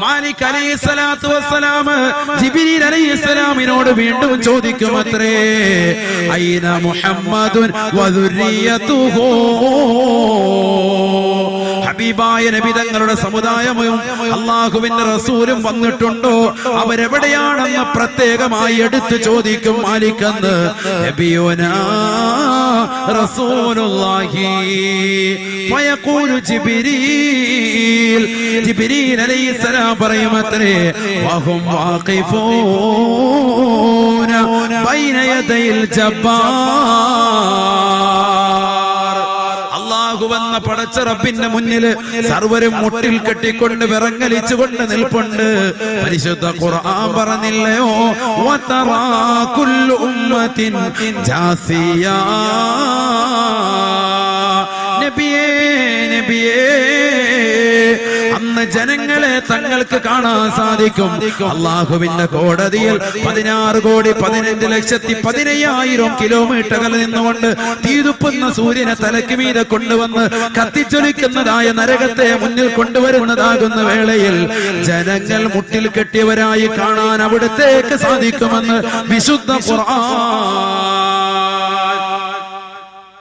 മാലിക് അലൈഹിസ്സലാത്തു വസ്സലാം ജിബ്രീൽ അലൈഹിസ്സലാമിനോട് വീണ്ടും ചോദിക്കുമത്രേ, ഐന മുഹമ്മദുൻ വദുരിയതുഹു, ഹബീബായ നബി തങ്ങളുടെ സമുദായവും അല്ലാഹുവിന്റെ റസൂലും വന്നിട്ടുണ്ടോ, അവരെവിടെയാണെന്ന് പ്രത്യേകമായി എടുത്തു ചോദിക്കും മാലിക് എന്ന്. നബിയുനാ റസൂലുള്ളാഹി ഫയഖൂലു ജിബ്രീൽ, ജിബ്രീൽ അലൈഹിസ്സലാം പറയുമത്രേ, വഹും വാഖിഫൂന ബൈന യദയിൽ ജബ്ബാർ. അല്ലാഹുവെന്ന പടച്ച റബ്ബിന്റെ മുന്നിൽ സർവരും മുട്ടിൽ കെട്ടിക്കൊണ്ട് വിറങ്ങലിച്ചുകൊണ്ട് നിൽപ്പുണ്ട്. പരിശുദ്ധ ഖുർആൻ പറഞ്ഞില്ലയോ, വതറാ കുല്ലു ഉമ്മത്തിൻ ജാസിയാ. നബിയേ നബിയേ, അന്ന് ജനങ്ങളെ തങ്ങൾക്ക് കാണാൻ സാധിക്കും. അല്ലാഹുവിന്റെ കോടതിയിൽ 16,15,15,000 കിലോമീറ്ററുകൾ നിന്നുകൊണ്ട് തീതുപ്പുന്ന സൂര്യനെ തലയ്ക്ക് മീതെ കൊണ്ടുവന്ന് കത്തിച്ചൊലിക്കുന്നതായ നരകത്തെ മുന്നിൽ കൊണ്ടുവരുന്നതാകുന്ന വേളയിൽ ജനങ്ങൾ മുട്ടിൽ കെട്ടിയവരായി കാണാൻ അവിടത്തേക്ക് സാധിക്കുമെന്ന് വിശുദ്ധ ഖുർആൻ.